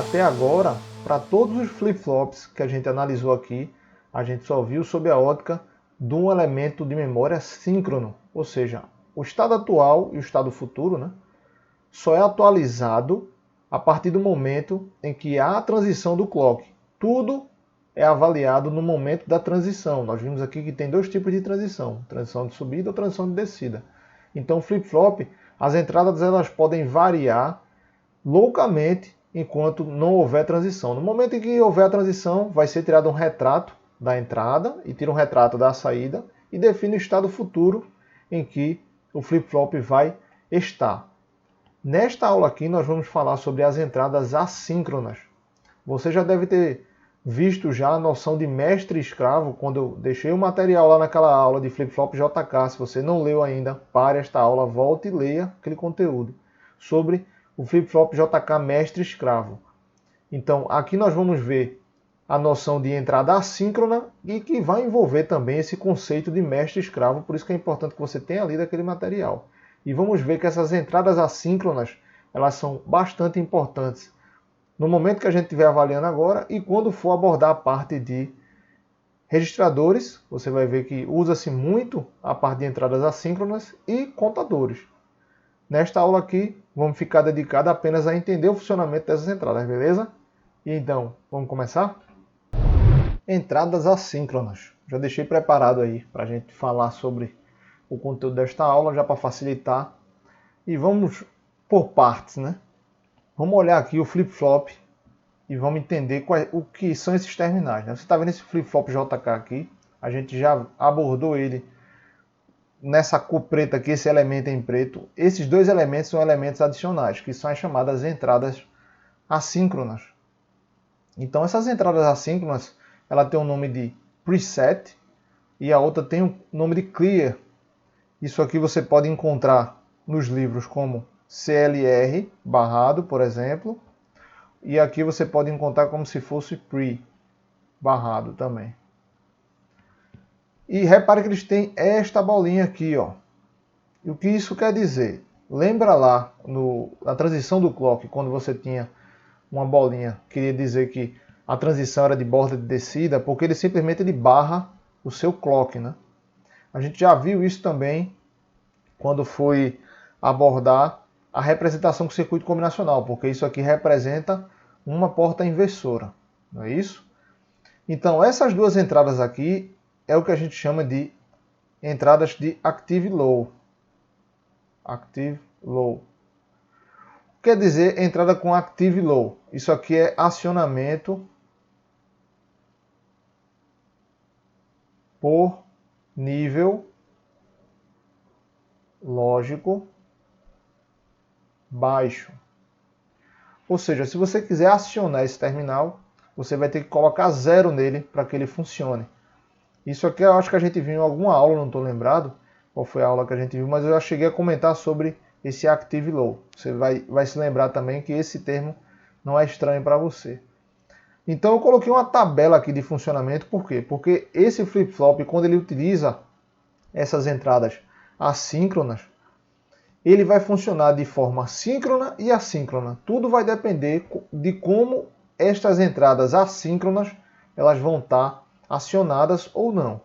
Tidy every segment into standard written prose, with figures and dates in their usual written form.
Até agora, para todos os flip-flops que a gente analisou aqui, a gente só viu sob a ótica de um elemento de memória síncrono, ou seja, o estado atual e o estado futuro, né, só é atualizado a partir do momento em que há a transição do clock. Tudo é avaliado no momento da transição. Nós vimos aqui que tem dois tipos de transição de subida ou transição de descida. Então, o flip-flop, as entradas elas podem variar loucamente enquanto não houver transição. No momento em que houver a transição, vai ser tirado um retrato da entrada e tira um retrato da saída e define o estado futuro em que o flip-flop vai estar. Nesta aula aqui nós vamos falar sobre as entradas assíncronas. Você já deve ter visto já a noção de mestre e escravo quando eu deixei o material lá naquela aula de flip-flop JK. Se você não leu ainda, pare esta aula, volte e leia aquele conteúdo sobre o flip-flop JK mestre e escravo. Então aqui nós vamos ver a noção de entrada assíncrona e que vai envolver também esse conceito de mestre e escravo, por isso que é importante que você tenha lido aquele material. E vamos ver que essas entradas assíncronas, elas são bastante importantes no momento que a gente estiver avaliando agora e quando for abordar a parte de registradores, você vai ver que usa-se muito a parte de entradas assíncronas e contadores. Nesta aula aqui, vamos ficar dedicado apenas a entender o funcionamento dessas entradas, beleza? E então, vamos começar? Entradas assíncronas. Já deixei preparado aí para a gente falar sobre o conteúdo desta aula, já para facilitar. E vamos por partes, né? Vamos olhar aqui o flip-flop e vamos entender o que são esses terminais, né? Você está vendo esse flip-flop JK aqui? A gente já abordou ele nessa cor preta aqui, esse elemento em preto. Esses dois elementos são elementos adicionais, que são as chamadas entradas assíncronas. Então essas entradas assíncronas, ela tem o nome de preset e a outra tem o nome de clear. Isso aqui você pode encontrar nos livros como CLR barrado, por exemplo, e aqui você pode encontrar como se fosse pre barrado também. E repare que eles têm esta bolinha aqui, ó. E o que isso quer dizer? Lembra lá na transição do clock, quando você tinha uma bolinha, queria dizer que a transição era de borda de descida, porque ele simplesmente barra o seu clock, né? A gente já viu isso também quando foi abordar a representação com circuito combinacional, porque isso aqui representa uma porta inversora, não é isso? Então essas duas entradas aqui é o que a gente chama de entradas de active low. Active low. Quer dizer entrada com active low. Isso aqui é acionamento por nível lógico baixo. Ou seja, se você quiser acionar esse terminal, você vai ter que colocar 0 nele para que ele funcione. Isso aqui eu acho que a gente viu em alguma aula, não estou lembrado qual foi a aula que a gente viu, mas eu já cheguei a comentar sobre esse active low. Você vai se lembrar também que esse termo não é estranho para você. Então eu coloquei uma tabela aqui de funcionamento, por quê? Porque esse flip-flop, quando ele utiliza essas entradas assíncronas, ele vai funcionar de forma síncrona e assíncrona. Tudo vai depender de como estas entradas assíncronas elas vão estar acionadas ou não.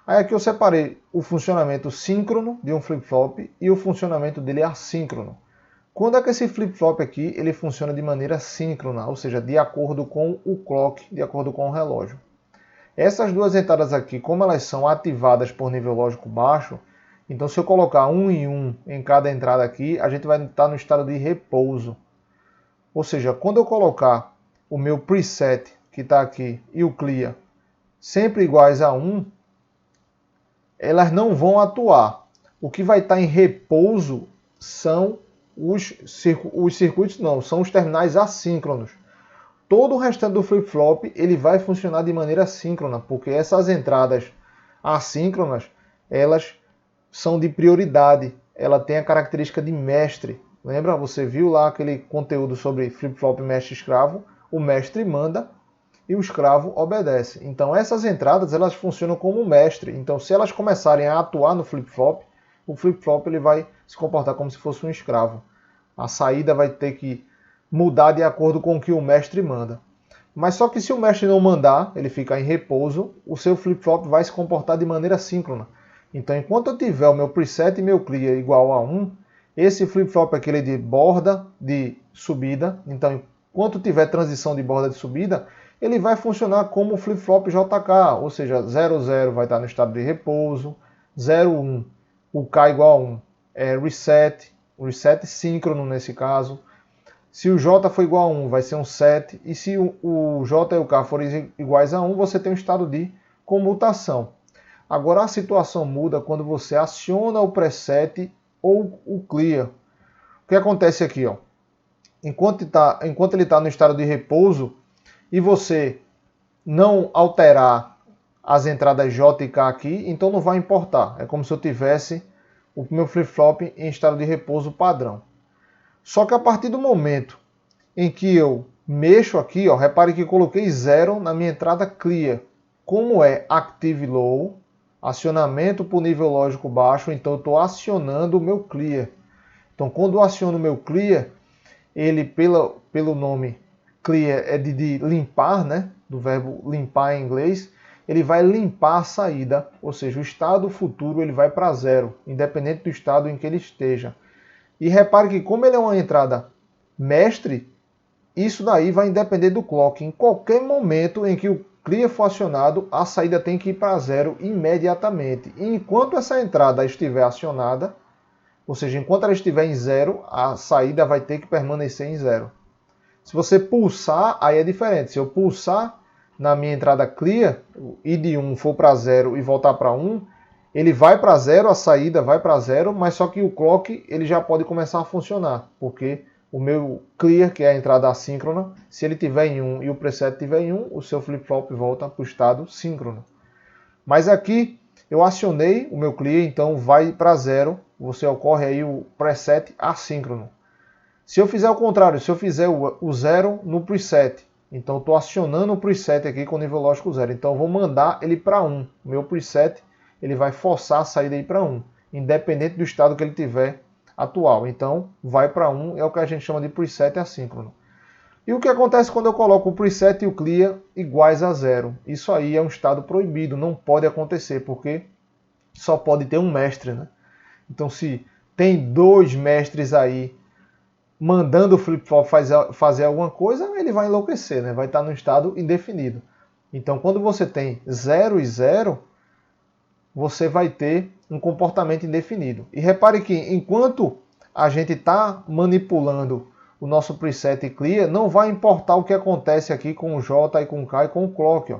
Aí aqui eu separei o funcionamento síncrono de um flip-flop e o funcionamento dele assíncrono. Quando é que esse flip-flop aqui ele funciona de maneira síncrona, ou seja, de acordo com o clock, de acordo com o relógio. Essas duas entradas aqui, como elas são ativadas por nível lógico baixo, então se eu colocar 1 e 1 em cada entrada aqui, a gente vai estar no estado de repouso. Ou seja, quando eu colocar o meu preset, que está aqui, e o clear, sempre iguais a 1, elas não vão atuar. O que vai estar em repouso são os circuitos, não, são os terminais assíncronos. Todo o restante do flip-flop ele vai funcionar de maneira síncrona, porque essas entradas assíncronas, elas são de prioridade. Ela tem a característica de mestre. Lembra? Você viu lá aquele conteúdo sobre flip-flop mestre-escravo? O mestre manda e o escravo obedece. Então essas entradas elas funcionam como mestre. Então se elas começarem a atuar no flip-flop, o flip-flop ele vai se comportar como se fosse um escravo. A saída vai ter que mudar de acordo com o que o mestre manda. Mas só que se o mestre não mandar, ele ficar em repouso, o seu flip-flop vai se comportar de maneira síncrona. Então, enquanto eu tiver o meu preset e meu clear igual a 1, esse flip-flop é aquele de borda de subida. Então, enquanto tiver transição de borda de subida, ele vai funcionar como o flip-flop JK, ou seja, 00 vai estar no estado de repouso, 01, o K igual a 1 é reset, o reset síncrono nesse caso. Se o J for igual a 1, vai ser um set. E se o J e o K forem iguais a 1, você tem um estado de comutação. Agora a situação muda quando você aciona o preset ou o clear. O que acontece aqui? Ó? Enquanto ele está no estado de repouso e você não alterar as entradas J e K aqui, então não vai importar. É como se eu tivesse o meu flip-flop em estado de repouso padrão. Só que a partir do momento em que eu mexo aqui, ó, repare que coloquei 0 na minha entrada clear. Como é active low, acionamento por nível lógico baixo, então eu estou acionando o meu clear. Então quando eu aciono o meu clear, ele pelo nome clear é de limpar, né? Do verbo limpar em inglês, ele vai limpar a saída, ou seja, o estado futuro ele vai para 0, independente do estado em que ele esteja. E repare que como ele é uma entrada mestre, isso daí vai depender do clock. Em qualquer momento em que o clear for acionado, a saída tem que ir para 0 imediatamente. E enquanto essa entrada estiver acionada, ou seja, enquanto ela estiver em 0, a saída vai ter que permanecer em 0. Se você pulsar, aí é diferente. Se eu pulsar na minha entrada clear, e de 1 for para 0 e voltar para 1, ele vai para 0, a saída vai para 0, mas só que o clock ele já pode começar a funcionar, porque o meu clear, que é a entrada assíncrona, se ele tiver em 1 e o preset tiver em 1, o seu flip-flop volta para o estado síncrono. Mas aqui eu acionei o meu clear, então vai para 0, você ocorre aí o preset assíncrono. Se eu fizer o contrário, se eu fizer o 0 no preset, então estou acionando o preset aqui com nível lógico 0, então eu vou mandar ele para 1. O meu preset ele vai forçar a saída aí para 1, independente do estado que ele tiver atual. Então, vai para 1, é o que a gente chama de preset assíncrono. E o que acontece quando eu coloco o preset e o clear iguais a 0? Isso aí é um estado proibido, não pode acontecer, porque só pode ter um mestre, né? Então, se tem 2 mestres aí mandando o flip-flop fazer alguma coisa, ele vai enlouquecer, né? Vai estar no estado indefinido. Então, quando você tem 0 e 0, você vai ter um comportamento indefinido. E repare que enquanto a gente está manipulando o nosso preset clear, não vai importar o que acontece aqui com o J e com o K e com o clock, ó,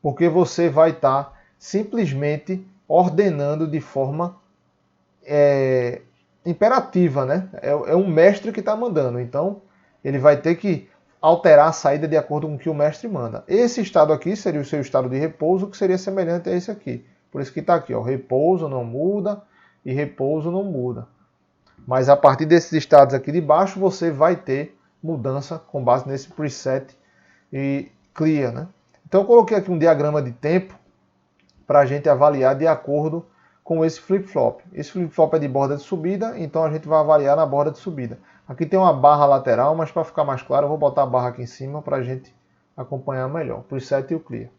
porque você vai estar simplesmente ordenando de forma imperativa, né? É um mestre que está mandando, então ele vai ter que alterar a saída de acordo com o que o mestre manda. Esse estado aqui seria o seu estado de repouso, que seria semelhante a esse aqui. Por isso que está aqui, ó, repouso não muda e repouso não muda. Mas a partir desses estados aqui de baixo, você vai ter mudança com base nesse preset e clear, né? Então eu coloquei aqui um diagrama de tempo para a gente avaliar de acordo com esse flip-flop. Esse flip-flop é de borda de subida, então a gente vai avaliar na borda de subida. Aqui tem uma barra lateral, mas para ficar mais claro, eu vou botar a barra aqui em cima para a gente acompanhar melhor. Preset e o clear.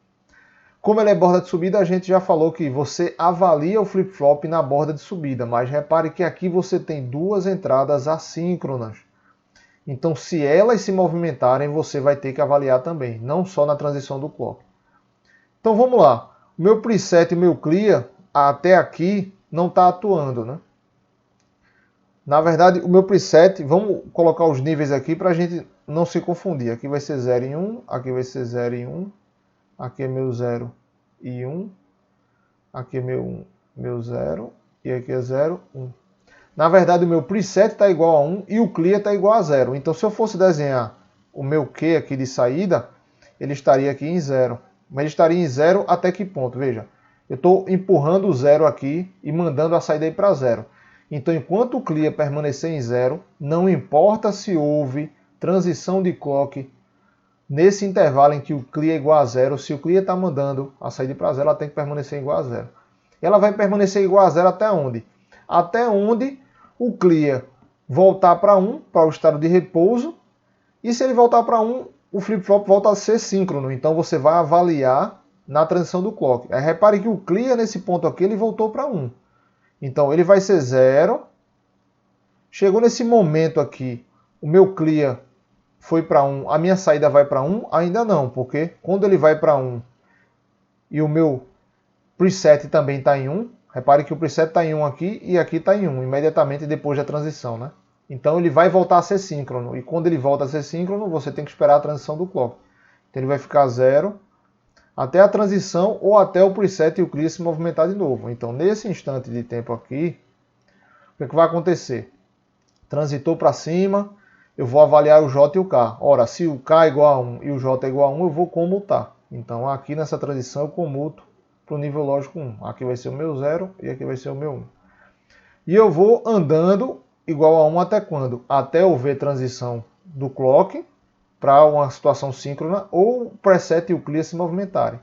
Como ele é borda de subida, a gente já falou que você avalia o flip-flop na borda de subida, mas repare que aqui você tem 2 entradas assíncronas. Então, se elas se movimentarem, você vai ter que avaliar também, não só na transição do clock. Então, vamos lá. O meu preset e o meu clear, até aqui, não está atuando, né? Na verdade, o meu preset, vamos colocar os níveis aqui para a gente não se confundir. Aqui vai ser 0 em 1, aqui vai ser 0 em 1. Aqui é meu 0 e 1. Aqui é meu 1, meu 0. E aqui é 0, 1. Na verdade, o meu preset está igual a 1 e o clear está igual a 0. Então, se eu fosse desenhar o meu Q aqui de saída, ele estaria aqui em 0. Mas ele estaria em 0 até que ponto? Veja, eu estou empurrando o 0 aqui e mandando a saída aí para 0. Então, enquanto o clear permanecer em 0, não importa se houve transição de clock nesse intervalo em que o clear é igual a 0, se o clear está mandando a saída para 0, ela tem que permanecer igual a 0. Ela vai permanecer igual a 0 até onde? Até onde o clear voltar para 1, para o estado de repouso, E se ele voltar para 1, o flip-flop volta a ser síncrono. Então você vai avaliar na transição do clock. Aí repare que o clear nesse ponto aqui ele voltou para 1. Então ele vai ser 0. Chegou nesse momento aqui, o meu clear foi para 1, a minha saída vai para 1? Ainda não, porque quando ele vai para 1 e o meu preset também está em 1, repare que o preset está em 1 aqui e aqui está em 1, imediatamente depois da transição, né? Então ele vai voltar a ser síncrono, e quando ele volta a ser síncrono, você tem que esperar a transição do clock. Então ele vai ficar 0 até a transição ou até o preset e o clear se movimentar de novo. Então nesse instante de tempo aqui, o que vai acontecer? Transitou para cima, eu vou avaliar o J e o K. Ora, se o K é igual a 1 e o J é igual a 1, eu vou comutar. Então aqui nessa transição eu comuto para o nível lógico 1. Aqui vai ser o meu 0 e aqui vai ser o meu 1. E eu vou andando igual a 1 até quando? Até eu ver transição do clock para uma situação síncrona ou o preset e o clear se movimentarem.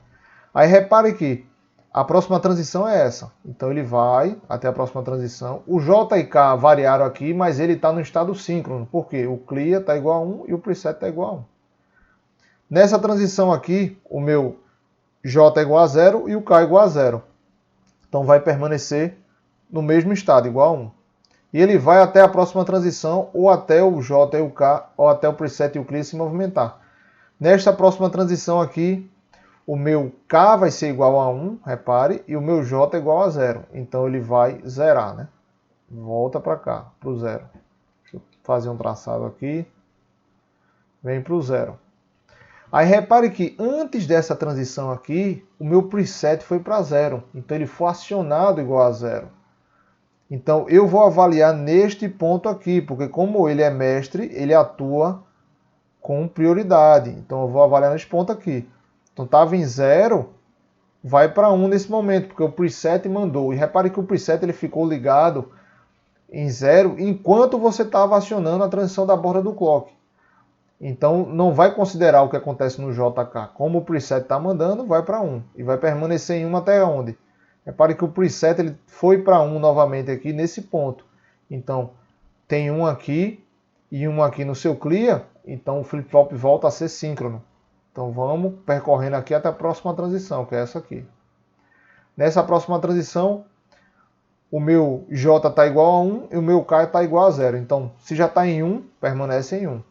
Aí repare que a próxima transição é essa. Então ele vai até a próxima transição. O J e K variaram aqui, mas ele está no estado síncrono. Por quê? O clear está igual a 1 e o preset está igual a 1. Nessa transição aqui, o meu J é igual a 0 e o K é igual a 0. Então vai permanecer no mesmo estado, igual a 1. E ele vai até a próxima transição, ou até o J e o K, ou até o preset e o clear se movimentar. Nesta próxima transição aqui, o meu K vai ser igual a 1, repare, e o meu J é igual a 0. Então ele vai zerar, né? Volta para cá, para o 0. Deixa eu fazer um traçado aqui. Vem para o 0. Aí repare que antes dessa transição aqui, o meu preset foi para 0. Então ele foi acionado igual a 0. Então eu vou avaliar neste ponto aqui, porque como ele é mestre, ele atua com prioridade. Então eu vou avaliar nesse ponto aqui. Então estava em 0, vai para 1 nesse momento, porque o preset mandou. E repare que o preset ele ficou ligado em 0 enquanto você estava acionando a transição da borda do clock. Então não vai considerar o que acontece no JK. Como o preset está mandando, vai para 1. E vai permanecer em 1 até onde? Repare que o preset ele foi para 1 novamente aqui nesse ponto. Então tem 1 aqui e 1 aqui no seu clear. Então o flip-flop volta a ser síncrono. Então vamos percorrendo aqui até a próxima transição, que é essa aqui. Nessa próxima transição, o meu J está igual a 1 e o meu K está igual a 0. Então se já está em 1, permanece em 1.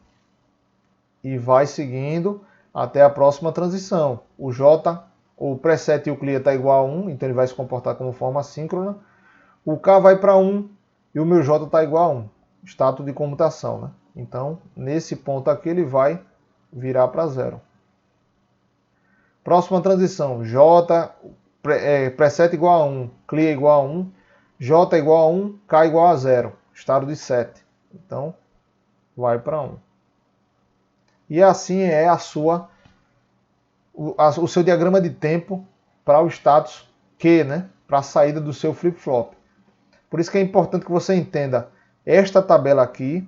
E vai seguindo até a próxima transição. O J, o preset e o clear está igual a 1, então ele vai se comportar como forma síncrona. O K vai para 1 e o meu J está igual a 1. Status de comutação, né? Então, nesse ponto aqui, ele vai virar para 0. Próxima transição. J, preset igual a 1, clear igual a 1, J igual a 1, K igual a 0. Estado de set. Então, vai para 1. E assim é o seu diagrama de tempo para o status Q, né? Para a saída do seu flip-flop. Por isso que é importante que você entenda esta tabela aqui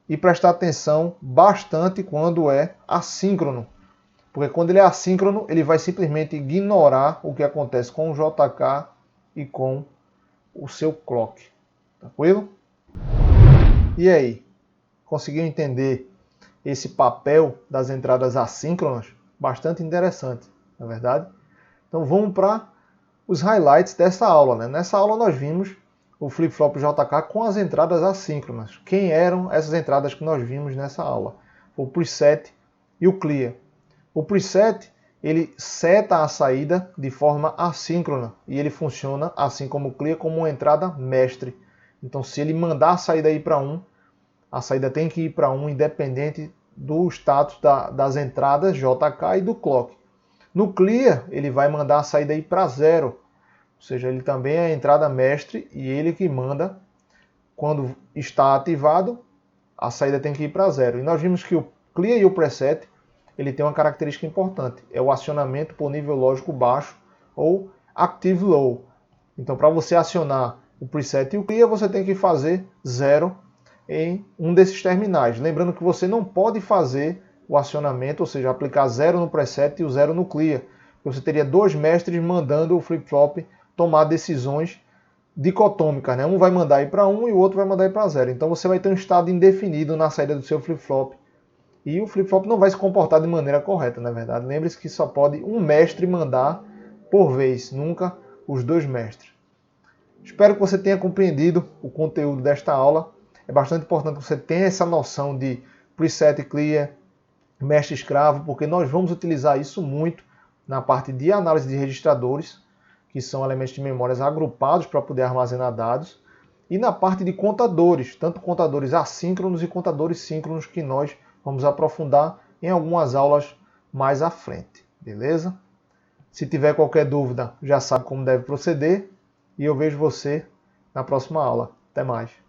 e prestar atenção bastante quando é assíncrono. Porque quando ele é assíncrono, ele vai simplesmente ignorar o que acontece com o JK e com o seu clock. Tranquilo? E aí? Conseguiu entender esse papel das entradas assíncronas? Bastante interessante, não é verdade? Então vamos para os highlights dessa aula, né? Nessa aula nós vimos o flip-flop JK com as entradas assíncronas. Quem eram essas entradas que nós vimos nessa aula? O preset e o clear. O preset, ele seta a saída de forma assíncrona e ele funciona, assim como o clear, como uma entrada mestre. Então se ele mandar a saída ir para 1, a saída tem que ir para 1 independente do status das entradas JK e do clock. No clear, ele vai mandar a saída ir para 0. Ou seja, ele também é a entrada mestre e ele que manda, quando está ativado, a saída tem que ir para 0. E nós vimos que o clear e o preset, ele tem uma característica importante. É o acionamento por nível lógico baixo ou active low. Então, para você acionar o preset e o clear, você tem que fazer 0 em um desses terminais. Lembrando que você não pode fazer o acionamento, ou seja, aplicar 0 no preset e o 0 no clear. Você teria dois mestres mandando o flip-flop tomar decisões dicotômicas, né? Um vai mandar ir para 1 e o outro vai mandar ir para 0. Então você vai ter um estado indefinido na saída do seu flip-flop. E o flip-flop não vai se comportar de maneira correta, na verdade. Lembre-se que só pode um mestre mandar por vez, nunca os dois mestres. Espero que você tenha compreendido o conteúdo desta aula. É bastante importante que você tenha essa noção de preset clear, mestre escravo, porque nós vamos utilizar isso muito na parte de análise de registradores, que são elementos de memórias agrupados para poder armazenar dados, e na parte de contadores, tanto contadores assíncronos e contadores síncronos, que nós vamos aprofundar em algumas aulas mais à frente, beleza? Se tiver qualquer dúvida, já sabe como deve proceder, e eu vejo você na próxima aula. Até mais!